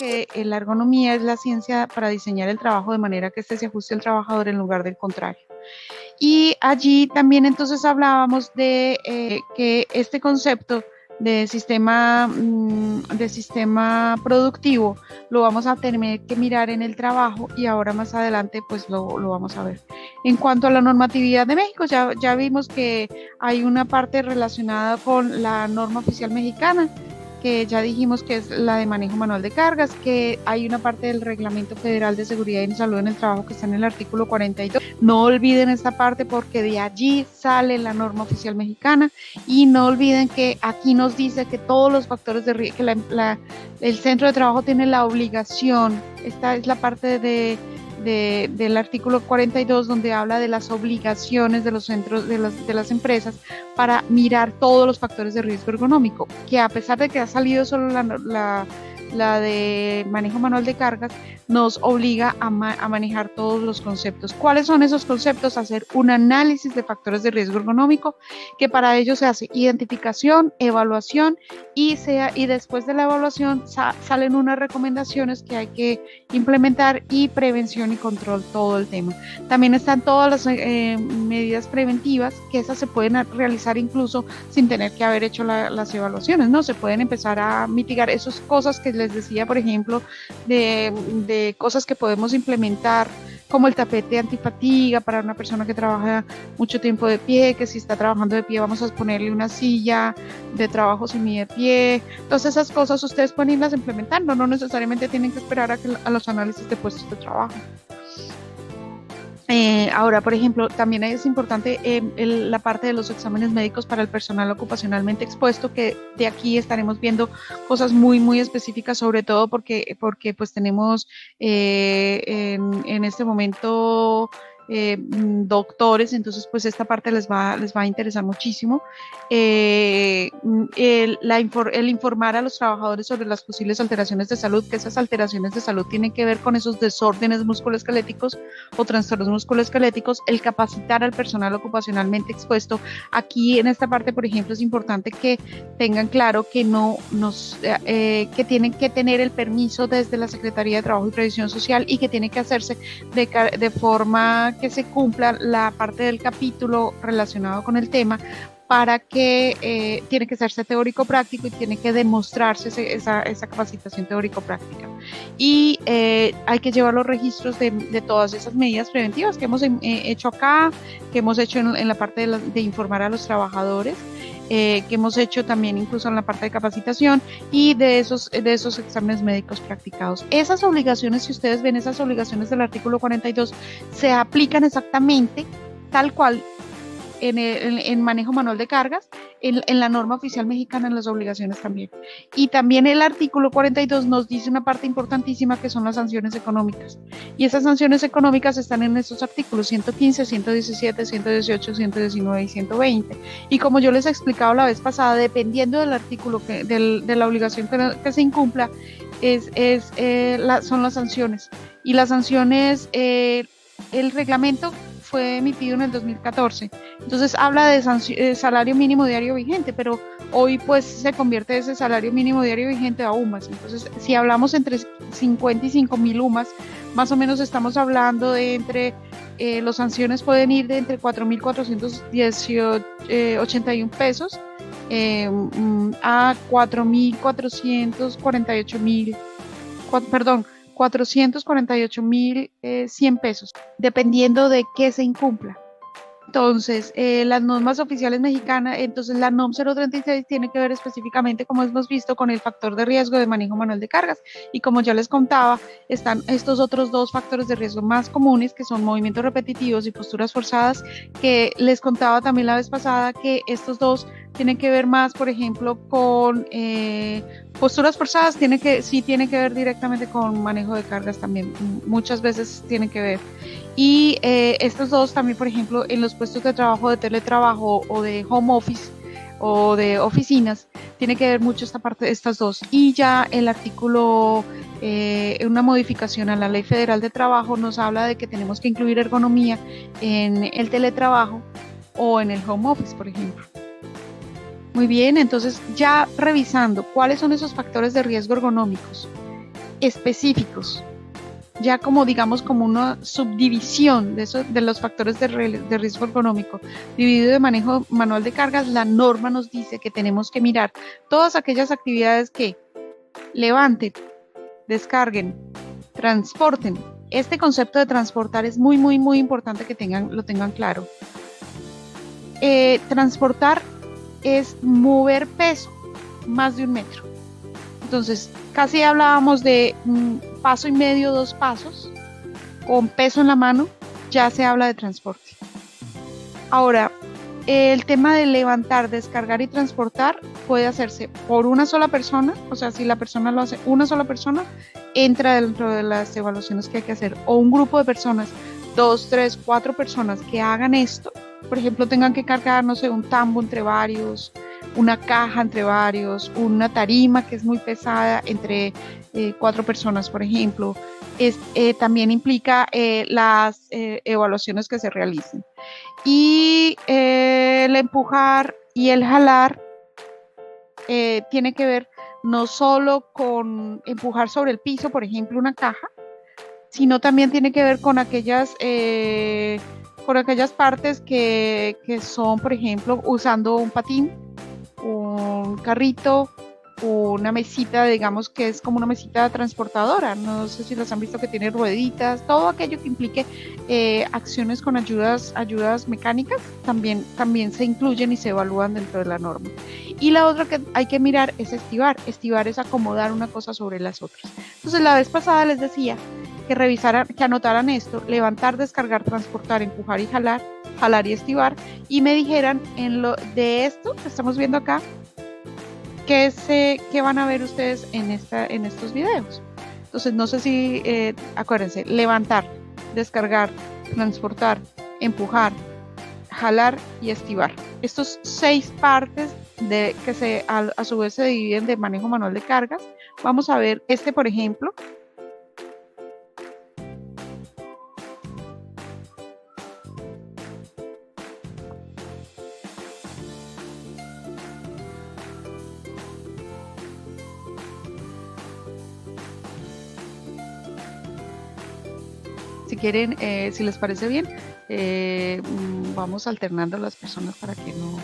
que la ergonomía es la ciencia para diseñar el trabajo de manera que éste se ajuste al trabajador en lugar del contrario. Y allí también entonces hablábamos de que este concepto de sistema productivo lo vamos a tener que mirar en el trabajo y ahora más adelante pues lo vamos a ver. En cuanto a la normatividad de México, ya vimos que hay una parte relacionada con la norma oficial mexicana, que ya dijimos que es la de manejo manual de cargas, que hay una parte del Reglamento Federal de Seguridad y Salud en el Trabajo que está en el artículo 42. No olviden esta parte porque de allí sale la norma oficial mexicana y no olviden que aquí nos dice que todos los factores de riesgo, que el centro de trabajo tiene la obligación, esta es la parte del artículo 42 donde habla de las obligaciones de los centros de las empresas para mirar todos los factores de riesgo ergonómico, que a pesar de que ha salido solo la de manejo manual de cargas, nos obliga a manejar todos los conceptos. ¿Cuáles son esos conceptos? Hacer un análisis de factores de riesgo ergonómico, que para ello se hace identificación, evaluación y después de la evaluación salen unas recomendaciones que hay que implementar y prevención y control, todo el tema. También están todas las medidas preventivas, que esas se pueden realizar incluso sin tener que haber hecho las evaluaciones, ¿no? Se pueden empezar a mitigar esas cosas que les decía, por ejemplo, de cosas que podemos implementar, como el tapete antifatiga para una persona que trabaja mucho tiempo de pie, que si está trabajando de pie vamos a ponerle una silla de trabajo semi de pie. Todas esas cosas ustedes pueden irlas implementando, no necesariamente tienen que esperar a los análisis de puestos de trabajo. Ahora, por ejemplo, también es importante la parte de los exámenes médicos para el personal ocupacionalmente expuesto, que de aquí estaremos viendo cosas muy, muy específicas, sobre todo porque pues tenemos en este momento doctores, entonces pues esta parte les va a interesar muchísimo. El informar a los trabajadores sobre las posibles alteraciones de salud, que esas alteraciones de salud tienen que ver con esos desórdenes musculoesqueléticos o trastornos musculoesqueléticos, el capacitar al personal ocupacionalmente expuesto. Aquí en esta parte, por ejemplo, es importante que tengan claro que que tienen que tener el permiso desde la Secretaría de Trabajo y Previsión Social y que tiene que hacerse de forma que se cumpla la parte del capítulo relacionado con el tema, para que tiene que hacerse teórico-práctico y tiene que demostrarse esa capacitación teórico-práctica. Y hay que llevar los registros de todas esas medidas preventivas que hemos hecho acá, que hemos hecho en la parte de informar a los trabajadores, que hemos hecho también incluso en la parte de capacitación y de esos exámenes médicos practicados. Esas obligaciones, si ustedes ven esas obligaciones del artículo 42, se aplican exactamente tal cual en manejo manual de cargas, en la norma oficial mexicana, en las obligaciones también. Y también el artículo 42 nos dice una parte importantísima que son las sanciones económicas. Y esas sanciones económicas están en estos artículos 115, 117, 118, 119 y 120. Y como yo les he explicado la vez pasada, dependiendo del artículo, de la obligación que se incumpla, son las sanciones. Y las sanciones, el reglamento fue emitido en el 2014, entonces habla de salario mínimo diario vigente, pero hoy pues se convierte ese salario mínimo diario vigente a UMAS. Entonces si hablamos entre 50 y 5,000 UMAS, más o menos estamos hablando de las sanciones pueden ir de entre 4,481 pesos a 448,100 pesos, dependiendo de qué se incumpla. Entonces, las normas oficiales mexicanas, entonces la NOM 036 tiene que ver específicamente, como hemos visto, con el factor de riesgo de manejo manual de cargas. Y como ya les contaba, están estos otros dos factores de riesgo más comunes, que son movimientos repetitivos y posturas forzadas, que les contaba también la vez pasada que estos dos tienen que ver más, por ejemplo, con posturas forzadas, tiene que ver directamente con manejo de cargas también, muchas veces tienen que ver. Y estos dos también, por ejemplo, en los puestos de trabajo de teletrabajo o de home office o de oficinas, tiene que ver mucho esta parte de estas dos. Y ya el artículo, una modificación a la Ley Federal de Trabajo nos habla de que tenemos que incluir ergonomía en el teletrabajo o en el home office, por ejemplo. Muy bien, entonces ya revisando cuáles son esos factores de riesgo ergonómicos. específicos, ya como digamos como una subdivisión de los factores de riesgo ergonómico, dividido de manejo manual de cargas. La norma nos dice que tenemos que mirar todas aquellas actividades que levanten, descarguen, transporten. Este concepto de transportar es muy, muy, muy importante que lo tengan claro. Transportar es mover peso más de 1 metro. Entonces, casi hablábamos de 1,5 pasos, 2 pasos, con peso en la mano, ya se habla de transporte. Ahora, el tema de levantar, descargar y transportar puede hacerse por una sola persona, o sea, si la persona lo hace una sola persona, entra dentro de las evaluaciones que hay que hacer, o un grupo de personas, 2, 3, 4 personas que hagan esto, por ejemplo, tengan que cargar, no sé, un tambo entre varios, una caja entre varios, una tarima que es muy pesada entre 4 personas, por ejemplo. También implica las evaluaciones que se realicen. Y el empujar y el jalar tiene que ver no solo con empujar sobre el piso, por ejemplo, una caja, sino también tiene que ver con aquellas partes que son, por ejemplo, usando un patín, un carrito, una mesita, digamos que es como una mesita transportadora, no sé si las han visto, que tiene rueditas, todo aquello que implique acciones con ayudas mecánicas, también se incluyen y se evalúan dentro de la norma. Y la otra que hay que mirar es estivar. Estivar es acomodar una cosa sobre las otras. Entonces, la vez pasada les decía que revisaran, que anotaran esto: levantar, descargar, transportar, empujar y jalar y estivar, y me dijeran de esto que estamos viendo acá, ¿qué van a ver ustedes en estos videos? Entonces, no sé si, acuérdense, levantar, descargar, transportar, empujar, jalar y estivar. Estos 6 partes que a su vez se dividen de manejo manual de cargas. Vamos a ver por ejemplo. Si quieren, si les parece bien, vamos alternando a las personas para que no...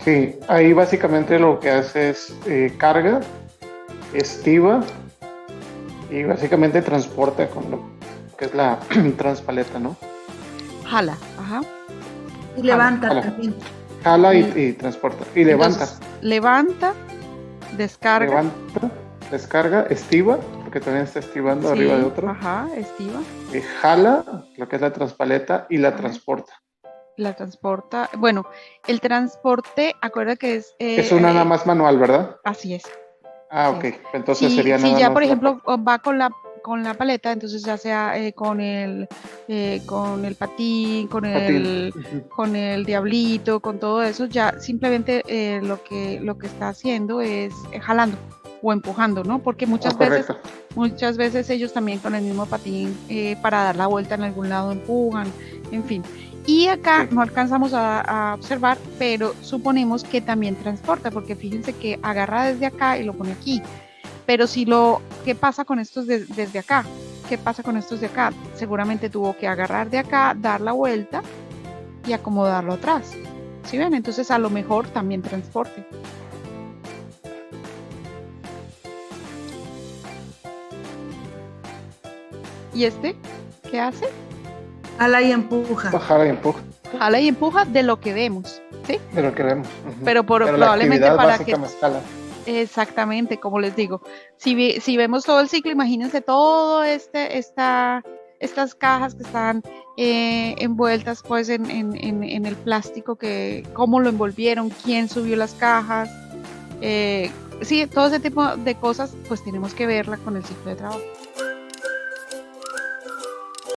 Sí, ahí básicamente lo que hace es carga, estiva y básicamente transporta con lo que es la transpaleta, ¿no? Jala, ajá. Y levanta también. Jala y transporta. Y entonces, levanta, descarga. Descarga, estiva, porque también está estivando arriba de otro. Ajá, estiva. Y jala, lo que es la transpaleta, y la transporta. La transporta. Bueno, el transporte, acuerda que es... es una nada más manual, ¿verdad? Así es. Ah, ok. Entonces sería nada más... Si ya, por ejemplo, va con la paleta, entonces ya sea con el patín, con el diablito, con todo eso, ya simplemente lo que está haciendo es jalando o empujando, ¿no? Porque muchas veces ellos también con el mismo patín para dar la vuelta en algún lado empujan, en fin. Y acá no alcanzamos a observar, pero suponemos que también transporta, porque fíjense que agarra desde acá y lo pone aquí. Pero ¿qué pasa con estos desde acá? ¿Qué pasa con estos de acá? Seguramente tuvo que agarrar de acá, dar la vuelta y acomodarlo atrás. ¿Sí ven? Entonces a lo mejor también transporte. ¿Y qué hace? Jala y empuja. Jala y empuja. Jala y empuja de lo que vemos, ¿sí? De lo que vemos. Pero probablemente para que... Escala. Exactamente, como les digo. Si vemos todo el ciclo, imagínense todo estas cajas que están envueltas pues en el plástico, cómo lo envolvieron, quién subió las cajas. Sí, todo ese tipo de cosas pues tenemos que verla con el ciclo de trabajo.